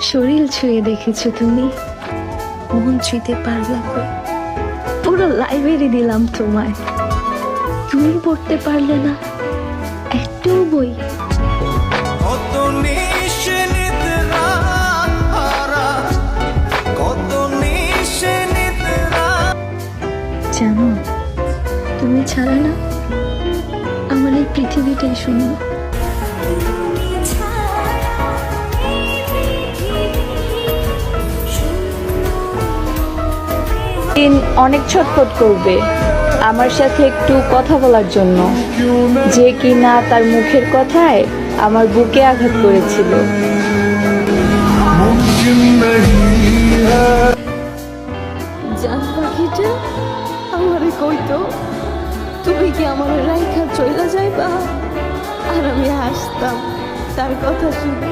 শরীর ছুঁয়ে দেখেছো তুমি, মন ছুঁতে পারলাম না। পুরো লাইব্রেরি দিলাম তোমায়, তুমি পড়তে পারলে না একটু বই। জানো, তুমি ছাড়া না আমার এই পৃথিবীটাই শূন্য। দিন অনেক ছটফট করবে আমার সাথে একটু কথা বলার জন্য, যে কিনা তার মুখের কথায় আমার বুকে আঘাত করেছিল। জান পাখিটা আমারে কইতো, তুমি কি আমার রাইখা চইলা যাইবা? আর আমি হাসতাম তার কথা শুনে।